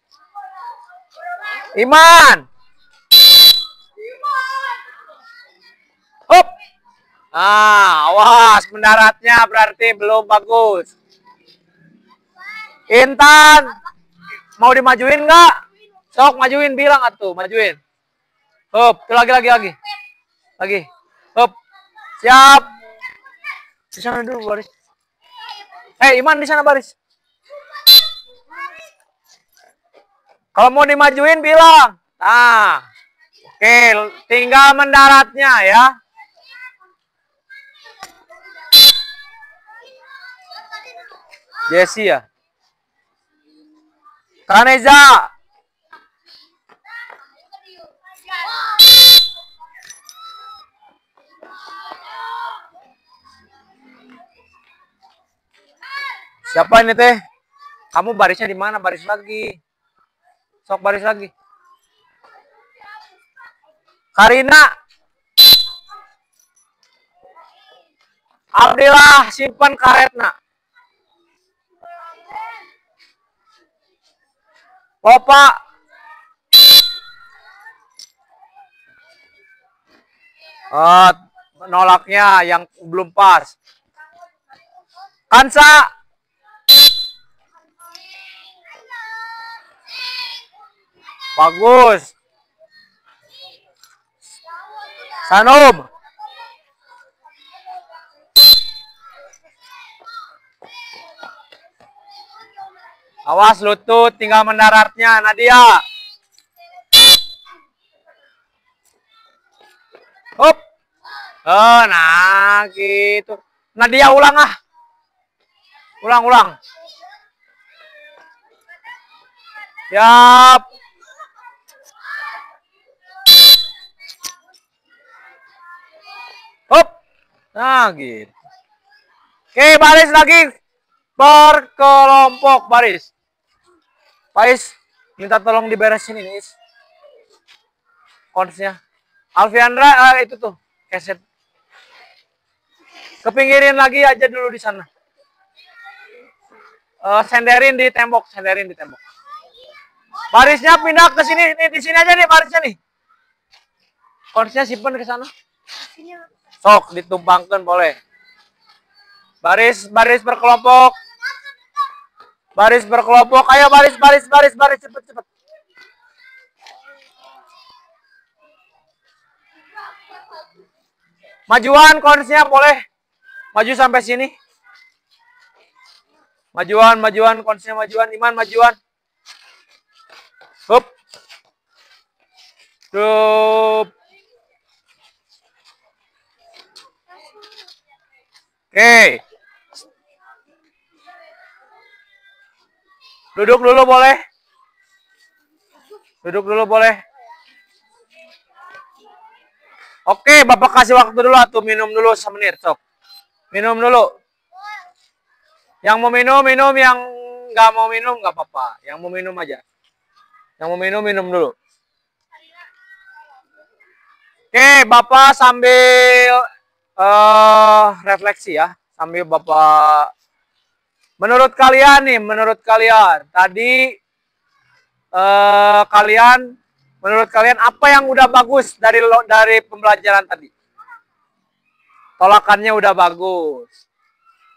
Iman. Hop. Awas mendaratnya berarti belum bagus. Intan. Mau dimajuin nggak? Sok majuin bilang atuh, majuin. Hop, lagi. Lagi. Hop. Siap. Di sana dulu baris. Iman di sana baris. Kalau mau dimajuin bilang. Nah. Oke, tinggal mendaratnya ya. Jesse ya. Kaneza. Siapa ini teh? Kamu barisnya di mana? Baris lagi. Sok baris lagi. Karina. Abdillah simpan karetna. Opa. Nolaknya yang belum pas. Kansa. Bagus. Sanom. Awas lutut, tinggal mendaratnya. Nadia. Hop. Nah gitu. Nadia ulang ah. Ulang. Siap. Hop. Nah gitu. Oke, baris lagi. Berkelompok baris. Pais, minta tolong diberesin ini. Konsnya. Alfiandra, itu tuh. Keset. Kepinggirin lagi aja dulu di sana. Senderin di tembok. Barisnya pindah ke sini. Nih, di sini aja nih barisnya nih. Konsnya simpen ke sana. Sok, ditumpangkan boleh. Baris berkelompok. Baris berkelompok. Ayo baris cepet. Majuan konsnya boleh. Maju sampai sini. Majuan konsnya majuan. Iman majuan. Hup. Hup. Oke. Duduk dulu boleh. Oke, Bapak kasih waktu dulu atau minum dulu semenit, sok. Minum dulu. Yang mau minum, yang nggak mau minum nggak apa-apa. Yang mau minum aja. Yang mau minum dulu. Oke, Bapak sambil refleksi ya. Sambil Bapak menurut kalian tadi menurut kalian apa yang udah bagus dari pembelajaran tadi? Tolakannya udah bagus.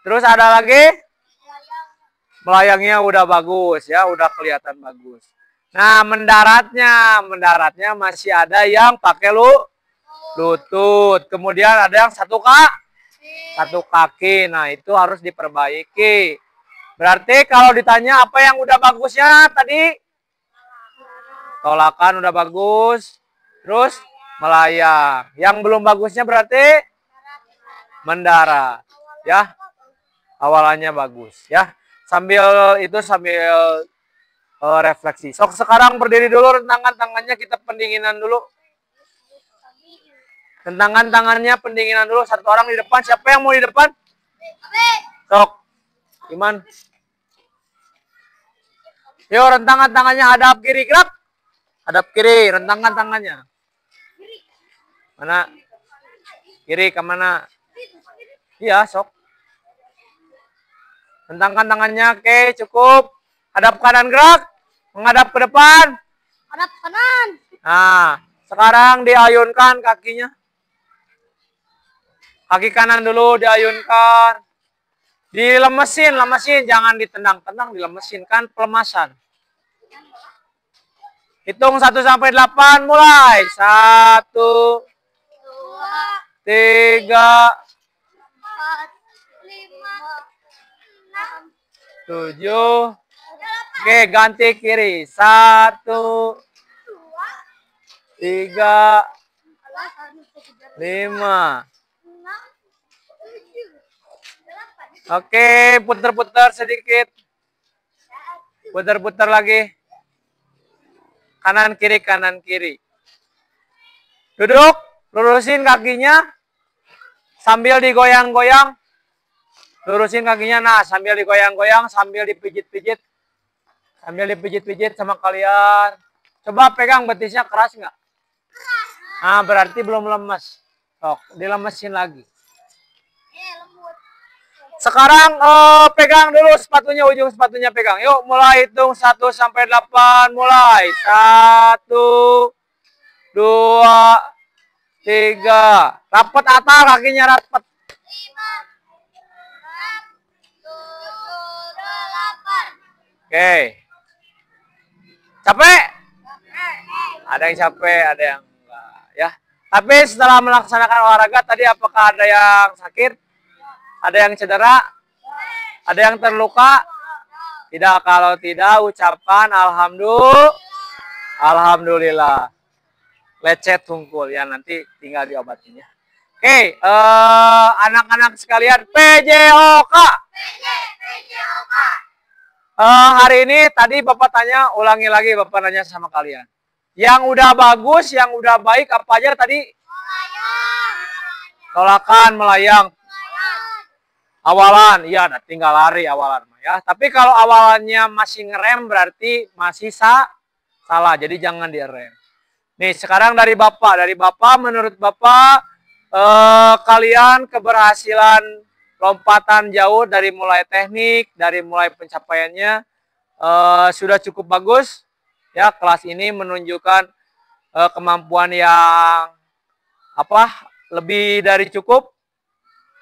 Terus ada lagi? Melayangnya udah bagus ya, udah kelihatan bagus. Nah, mendaratnya masih ada yang pakai lutut. Kemudian ada yang satu kaki. Nah, itu harus diperbaiki. Berarti kalau ditanya apa yang udah bagusnya tadi? Tolakan udah bagus. Terus melayang. Yang belum bagusnya berarti mendarat. Ya. Awalannya bagus ya. Sambil refleksi. Sok sekarang berdiri dulu, rentangkan tangannya, kita pendinginan dulu. Rentangkan tangannya, pendinginan dulu. Satu orang di depan. Siapa yang mau di depan? Sok. Iman. Yuk, rentangkan tangannya, hadap kiri, gerak. Hadap kiri, rentangkan tangannya. Mana? Kiri kemana? Iya, sok. Rentangkan tangannya, oke, cukup. Hadap kanan, gerak. Menghadap ke depan. Hadap kanan. Nah, sekarang diayunkan kakinya. Kaki kanan dulu diayunkan. Dilemesin, jangan ditendang-tendang, dilemesin, kan pelemasan. Hitung 1 sampai 8, mulai. 1, 2, 3, 4, 5, 6, 7. Oke, ganti kiri. 1, 3, 5. Oke, putar-putar sedikit. Putar-putar lagi. Kanan kiri, kanan kiri. Duduk, lurusin kakinya. Sambil digoyang-goyang. Lurusin kakinya, nah sambil digoyang-goyang, sambil dipijit-pijit. Sambil dipijit-pijit sama kalian. Coba pegang betisnya, keras nggak? Nah, berarti belum lemes. Tok, dilemesin lagi. Sekarang pegang dulu sepatunya, ujung sepatunya pegang. Yuk, mulai hitung 1 sampai 8. Mulai. 1, 2, 3. Rapat atas, kakinya rapat. 5, 6, 7, 8. Oke. Capek? Ada yang capek, ada yang enggak. Ya. Tapi setelah melaksanakan olahraga tadi, apakah ada yang sakit? Ada yang cedera? Ada yang terluka? Tidak. Kalau tidak, ucapkan alhamdulillah. Lecet tungkul ya, nanti tinggal diobatinya. Oke, anak-anak sekalian, PJOK. Hari ini tadi Bapak tanya, ulangi lagi Bapak nanya sama kalian. Yang udah bagus, yang udah baik apa aja tadi? Tolakan, melayang. Awalan, iya, tinggal lari awalan ya. Tapi kalau awalannya masih ngerem berarti masih salah. Jadi jangan direm. Nih sekarang dari Bapak, menurut Bapak kalian keberhasilan lompatan jauh dari mulai teknik, dari mulai pencapaiannya sudah cukup bagus. Ya, kelas ini menunjukkan kemampuan yang lebih dari cukup.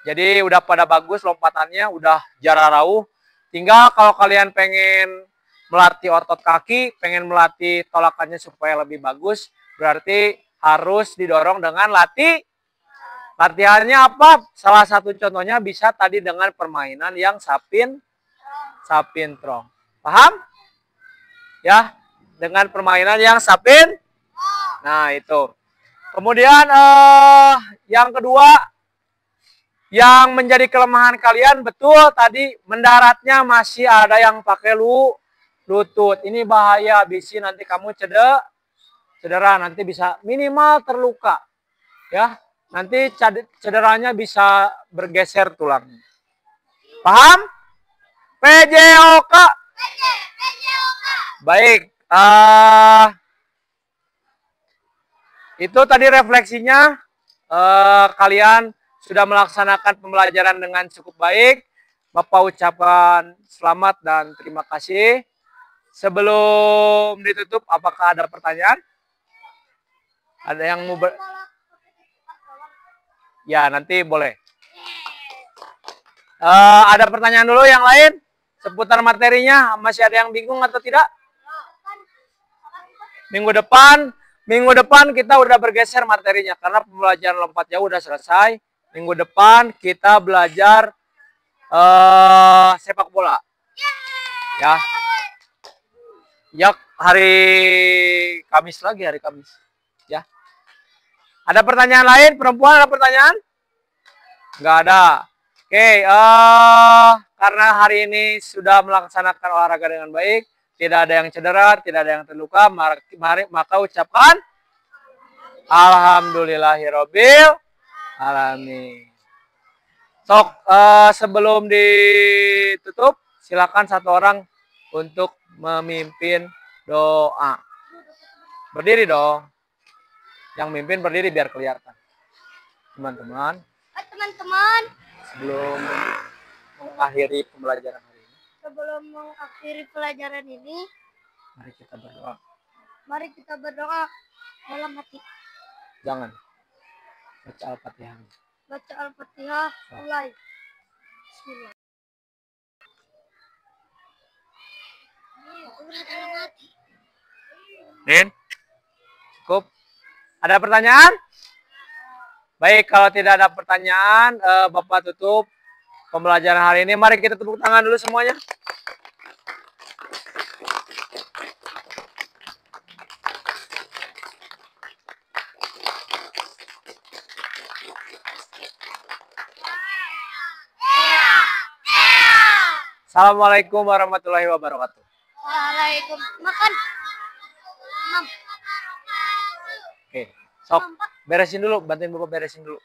Jadi udah pada bagus lompatannya, udah jarak jauh. Tinggal kalau kalian pengen melatih otot kaki, pengen melatih tolakannya supaya lebih bagus, berarti harus didorong dengan latihannya apa? Salah satu contohnya bisa tadi dengan permainan yang sapintrong. Paham? Ya, dengan permainan yang sapin. Nah, itu. Kemudian yang kedua, yang menjadi kelemahan kalian, betul tadi mendaratnya masih ada yang pakai lutut. Ini bahaya, bisa nanti kamu cedera, nanti bisa minimal terluka. Ya, nanti cederanya bisa bergeser tulangnya. Paham? PJOK. Baik. Itu tadi refleksinya. Kalian sudah melaksanakan pembelajaran dengan cukup baik. Bapak ucapkan selamat dan terima kasih. Sebelum ditutup, apakah ada pertanyaan? Ada yang mau Ya, nanti boleh. Ada pertanyaan dulu yang lain? Seputar materinya, masih ada yang bingung atau tidak? Minggu depan kita udah bergeser materinya. Karena pembelajaran lompat jauh udah selesai. Minggu depan kita belajar sepak bola. Ya. Ya, hari Kamis lagi, hari Kamis. Ya. Ada pertanyaan lain? Perempuan ada pertanyaan? Enggak ada. Oke, karena hari ini sudah melaksanakan olahraga dengan baik, tidak ada yang cedera, tidak ada yang terluka, maka ucapkan alhamdulillahirobbil alamin. Sok, sebelum ditutup, silakan satu orang untuk memimpin doa. Berdiri dong. Yang mimpin berdiri biar kelihatan. Teman-teman. Teman-teman. Sebelum mengakhiri pembelajaran hari ini. Sebelum mengakhiri pelajaran ini. Mari kita berdoa. Mari kita berdoa dalam hati. Jangan. Baca Al-Fatihah. Baca Al-Fatihah. Mulai. Bismillah. Dalam hati. Nin, cukup. Ada pertanyaan? Baik, kalau tidak ada pertanyaan, Bapak tutup pembelajaran hari ini. Mari kita tepuk tangan dulu semuanya. Assalamualaikum warahmatullahi wabarakatuh. Waalaikumsalam. Makan. Mam. Oke, sok beresin dulu, bantuin Bapak beresin dulu.